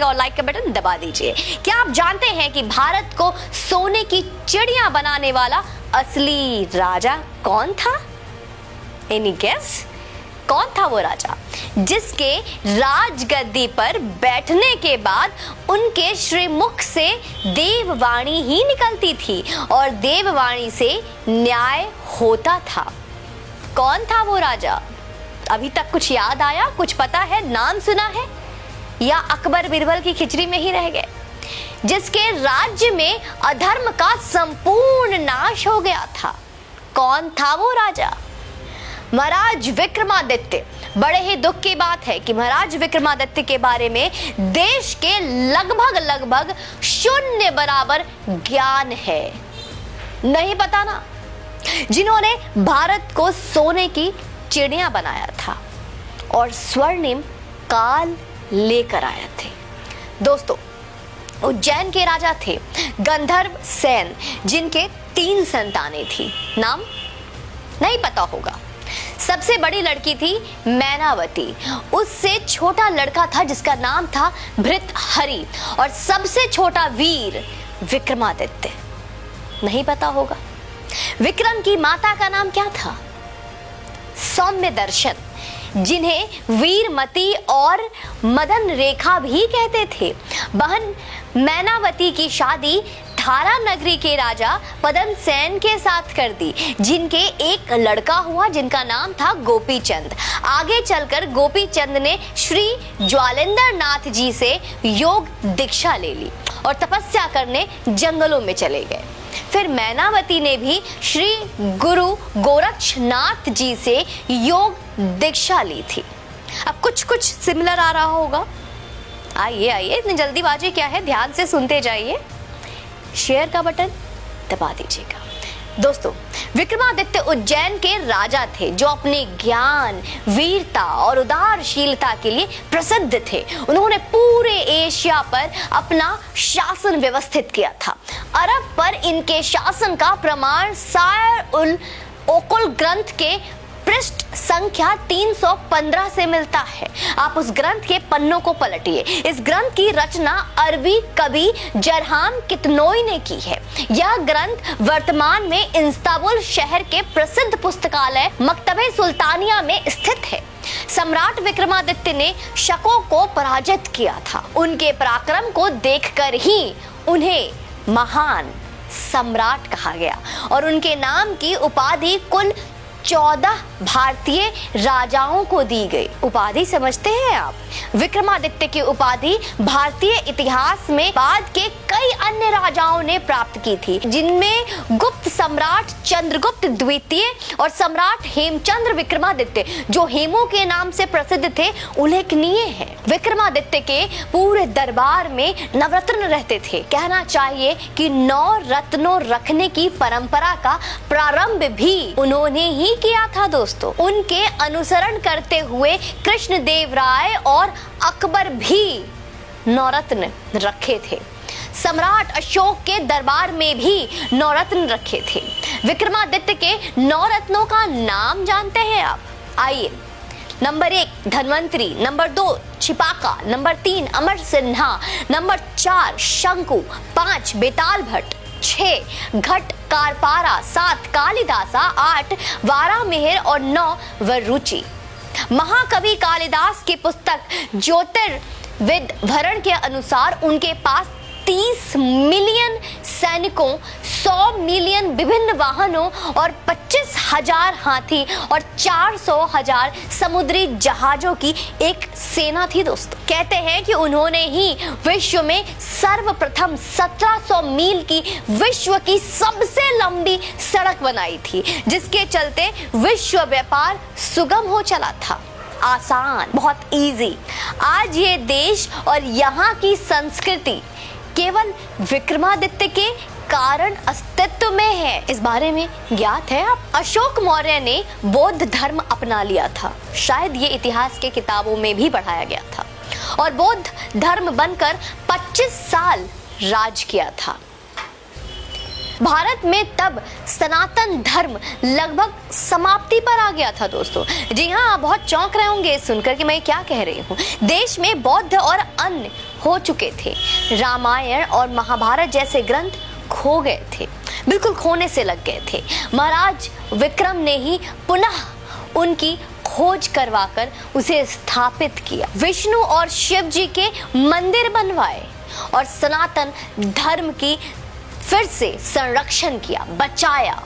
और लाइक का बटन दबा दीजिए। क्या आप जानते हैं कि भारत को सोने की चिड़िया बनाने वाला असली राजा कौन था? Any guess? कौन था वो राजा जिसके राजगद्दी पर बैठने के बाद उनके श्रीमुख से देववाणी ही निकलती थी और देववाणी से न्याय होता था? कौन था वो राजा? अभी तक कुछ याद आया, कुछ पता है, नाम सुना है, या अकबर बिरबल की खिचड़ी में ही रह गए? जिसके राज्य में अधर्म का संपूर्ण नाश हो गया था, कौन था वो राजा? महाराज विक्रमादित्य। बड़े ही दुख की बात है कि महाराज विक्रमादित्य के बारे में देश के लगभग शून्य बराबर ज्ञान है। नहीं पता ना? जिन्होंने भारत को सोने की चिड़िया बनाया था और स्वर्णिम काल लेकर आए थे। दोस्तों, उज्जैन के राजा थे गंधर्व सेन, जिनके 3 संतानें थी। नाम नहीं पता होगा। सबसे बड़ी लड़की थी मैनावती, उससे छोटा लड़का था जिसका नाम था भृतहरि, और सबसे छोटा वीर विक्रमादित्य। नहीं पता होगा। विक्रम की माता का नाम क्या था? सौम्य दर्शन, जिन्हें वीरमती और मदन रेखा भी कहते थे। बहन मैनावती की शादी थारा नगरी के राजा पदम सेन के साथ कर दी, जिनके एक लड़का हुआ जिनका नाम था गोपी चंद। आगे चलकर गोपी चंद ने श्री ज्वालेंद्र नाथ जी से योग दीक्षा ले ली और तपस्या करने जंगलों में चले गए। फिर मैनावती ने भी श्री गुरु गोरक्षनाथ जी से योग दीक्षा ली थी। अब कुछ सिमिलर आ रहा होगा। आइए, इतनी जल्दीबाजी क्या है, ध्यान से सुनते जाइए। शेयर का बटन दबा दीजिएगा। दोस्तों, विक्रमादित्य उज्जैन के राजा थे जो अपने ज्ञान, वीरता और उदारशीलता के लिए प्रसिद्ध थे। उन्होंने पूरे एशिया पर अपना शासन व्यवस्थित किया था। अरब पर इनके शासन का प्रमाण सायर उल ओकुल ग्रंथ के पृष्ठ संख्या 315 से मिलता है। आप उस ग्रंथ के पन्नों को पलटिए। इस ग्रंथ की रचना अरबी कवि जरहाम कितनोई ने की है। यह ग्रंथ वर्तमान में इस्तांबुल शहर के प्रसिद्ध पुस्तकालय मकतबे सुल्तानिया में स्थित है। सम्राट विक्रमादित्य ने शकों को पराजित किया था। उनके पराक्रम को देखकर ही उन्हें महान सम्राट कहा गया और उनके नाम की उपाधि कुल 14 भारतीय राजाओं को दी गई। उपाधि समझते हैं आप? विक्रमादित्य की उपाधि भारतीय इतिहास में बाद के कई अन्य राजाओं ने प्राप्त की थी, जिनमें गुप्त सम्राट चंद्रगुप्त द्वितीय और सम्राट हेमचंद्र विक्रमादित्य, जो हेमू के नाम से प्रसिद्ध थे, उल्लेखनीय है। विक्रमादित्य के पूरे दरबार में नवरत्न रहते थे। कहना चाहिए कि 9 रत्नों रखने की परंपरा का प्रारंभ भी उन्होंने ही किया था। दोस्तों, उनके अनुसरण करते हुए कृष्णदेव राय और अकबर भी नवरत्न रखे थे। सम्राट अशोक के दरबार में भी नवरत्न रखे थे। विक्रमादित्य के नवरत्नों का नाम जानते हैं आप? आइए। नंबर 1 धन्वंतरी, नंबर 2 छिपाका, नंबर 3 अमर सिन्हा, नंबर 4 शंकु, 5 बेताल भट्ट, 6 घट कारपारा, 7 कालिदासा, 8 वारामिहिर और 9 वरुचि। महाकवि कालिदास की पुस्तक ज्योतिर्विद भरण के अनुसार उनके पास 30 मिलियन सैनिकों, 100 मिलियन विभिन्न वाहनों और 25,000 हाथी और 400,000 समुद्री जहाजों की एक सेना थी। दोस्तों, कहते हैं कि उन्होंने ही विश्व में सर्वप्रथम 1700 मील की विश्व की सबसे लंबी सड़क बनाई थी, जिसके चलते विश्व व्यापार सुगम हो चला था। आसान, बहुत इजी। आज ये देश और यहाँ की संस्कृति केवल विक्रमादित्य के कारण अस्तित्व में है। इस बारे में ज्ञात है आप? अशोक मौर्य ने बौद्ध धर्म अपना लिया था। शायद ये इतिहास के किताबों में भी पढ़ाया गया था और बौद्ध धर्म बनकर 25 साल राज किया था। भारत में तब सनातन धर्म लगभग समाप्ति पर आ गया था। दोस्तों, जी हाँ, आप बहुत चौंक रहे होंगे सुनकर कि मैं क्या कह रही हूँ। देश में बौद्ध और अन्य हो चुके थे। रामायण और महाभारत जैसे ग्रंथ खो गए थे, बिल्कुल खोने से लग गए थे। महाराज विक्रम ने ही पुनः उनकी खोज करवाकर उसे स्थापित किया। विष्णु और शिव जी के मंदिर बनवाए और सनातन धर्म की फिर से संरक्षण किया, बचाया।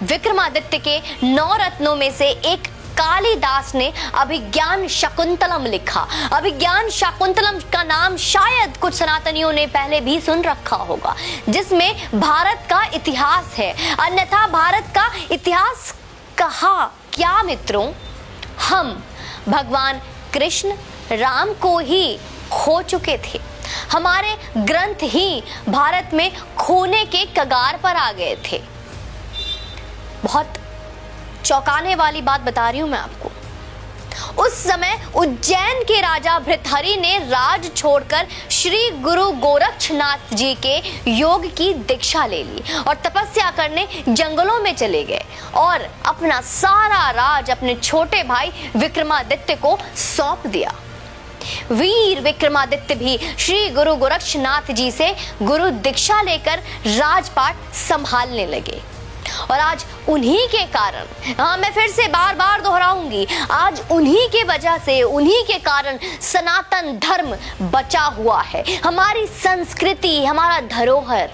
विक्रमादित्य के 9 रत्नों में से एक कालिदास ने अभिज्ञान शाकुंतलम लिखा। अभिज्ञान शाकुंतलम का नाम शायद कुछ सनातनियों ने पहले भी सुन रखा होगा, जिसमें भारत का इतिहास है। अन्यथा भारत का इतिहास कहा क्या मित्रों? हम भगवान कृष्ण राम को ही खो चुके थे। हमारे ग्रंथ ही भारत में खोने के कगार पर आ गए थे। बहुत चौंकाने वाली बात बता रही हूं मैं आपको। उस समय उज्जैन के राजा भृतहरि ने राज छोड़कर श्री गुरु गोरक्षनाथ जी के योग की दीक्षा ले ली और तपस्या करने जंगलों में चले गए और अपना सारा राज अपने छोटे भाई विक्रमादित्य को सौंप दिया। वीर विक्रमादित्य भी श्री गुरु गोरक्षनाथ जी से गुरु दीक्षा लेकर राजपाट संभालने लगे। और आज उन्हीं के कारण, हाँ मैं फिर से बार बार दोहराऊंगी, आज उन्हीं के वजह से, उन्हीं के कारण सनातन धर्म बचा हुआ है। हमारी संस्कृति, हमारा धरोहर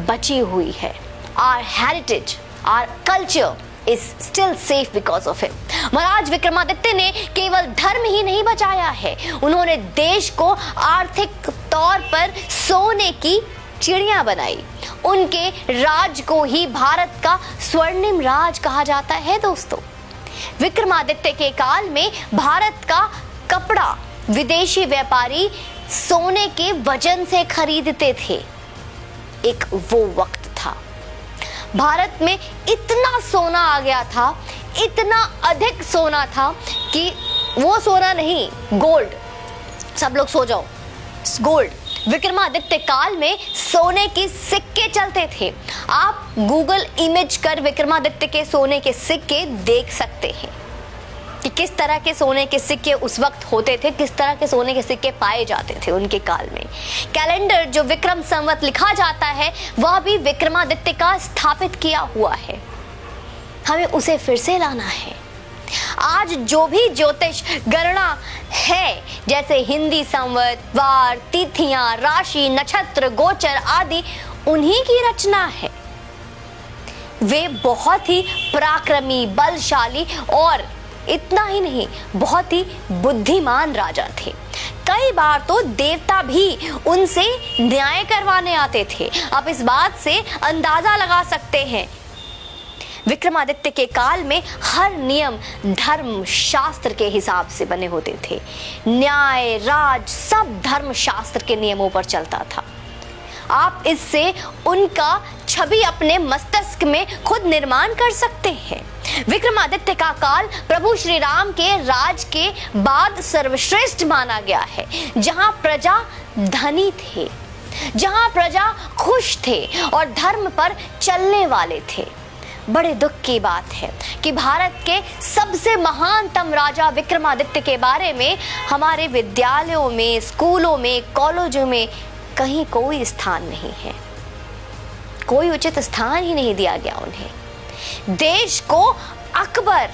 बची हुई है। Our heritage, our culture is still safe because of him। महाराज विक्रमादित्य ने केवल धर्म ही नहीं बचाया है, उन्होंने देश को आर्थिक तौर पर सोने की चिड़िया बनाई। उनके राज को ही भारत का स्वर्णिम राज कहा जाता है दोस्तों। विक्रमादित्य के काल में भारत का कपड़ा विदेशी व्यापारी सोने के वजन से खरीदते थे। एक वो वक्त था, भारत में इतना सोना आ गया था, इतना अधिक सोना था कि वो सोना नहीं, गोल्ड। सब लोग सो जाओ, गोल्ड। विक्रमादित्य काल में सोने के सिक्के चलते थे। आप गूगल इमेज कर विक्रमादित्य के सोने के सिक्के देख सकते हैं कि किस तरह के सोने के सिक्के उस वक्त होते थे, किस तरह के सोने के सिक्के पाए जाते थे उनके काल में। कैलेंडर जो विक्रम संवत लिखा जाता है वह भी विक्रमादित्य का स्थापित किया हुआ है। हमें उसे फिर से लाना है। आज जो भी ज्योतिष गणना है, जैसे हिंदी संवत, वार, तिथियां, राशि, नक्षत्र, गोचर आदि, उन्हीं की रचना है। वे बहुत ही पराक्रमी, बलशाली और इतना ही नहीं, बहुत ही बुद्धिमान राजा थे। कई बार तो देवता भी उनसे न्याय करवाने आते थे। आप इस बात से अंदाजा लगा सकते हैं। विक्रमादित्य के काल में हर नियम धर्म शास्त्र के हिसाब से बने होते थे। न्याय, राज सब धर्म शास्त्र के नियमों पर चलता था। आप इससे उनका छवि अपने मस्तिष्क में खुद निर्माण कर सकते हैं। विक्रमादित्य का काल प्रभु श्री राम के राज के बाद सर्वश्रेष्ठ माना गया है, जहां प्रजा धनी थे, जहां प्रजा खुश थे और धर्म पर चलने वाले थे। बड़े दुख की बात है कि भारत के सबसे महानतम राजा विक्रमादित्य के बारे में हमारे विद्यालयों में, स्कूलों में, कॉलेजों में कहीं कोई स्थान नहीं है। कोई उचित स्थान ही नहीं दिया गया उन्हें। देश को अकबर,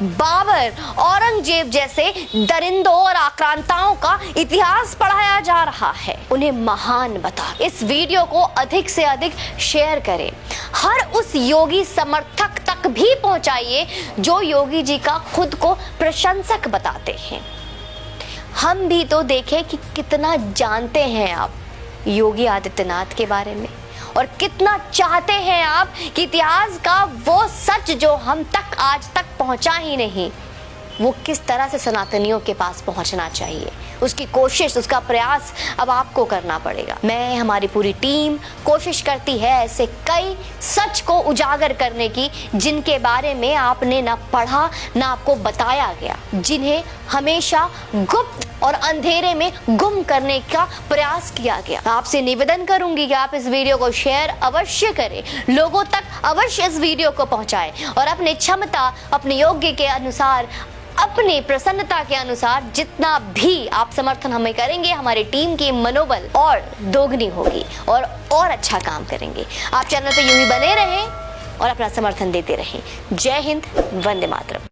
बाबर, औरंगजेब जैसे दरिंदों और आक्रांताओं का इतिहास पढ़ाया जा रहा है। उन्हें महान बता। इस वीडियो को अधिक से अधिक शेयर करें। हर उस योगी समर्थक तक भी पहुंचाइए जो योगी जी का खुद को प्रशंसक बताते हैं। हम भी तो देखें कि कितना जानते हैं आप योगी आदित्यनाथ के बारे में और कितना चाहते हैं आप कि इतिहास का वो सच जो हम तक आज तक पहुंचा ही नहीं, वो किस तरह से सनातनियों के पास पहुंचना चाहिए। उसकी कोशिश, उसका प्रयास अब आपको करना पड़ेगा। मैं, हमारी पूरी टीम कोशिश करती है ऐसे कई सच को उजागर करने की जिनके बारे में आपने ना पढ़ा ना आपको बताया गया, जिन्हें हमेशा गुप्त और अंधेरे में गुम करने का प्रयास किया गया। आपसे निवेदन करूंगी कि आप इस वीडियो को शेयर अवश्य करें, लोगों तक अवश्य इस वीडियो को पहुंचाएं और अपनी क्षमता, अपने योग्य के अनुसार अपने प्रसन्नता के अनुसार जितना भी आप समर्थन हमें करेंगे, हमारी टीम की मनोबल और दोगुनी होगी और अच्छा काम करेंगे। आप चैनल पे यूं ही बने रहें और अपना समर्थन देते रहें। जय हिंद, वंदे मातरम।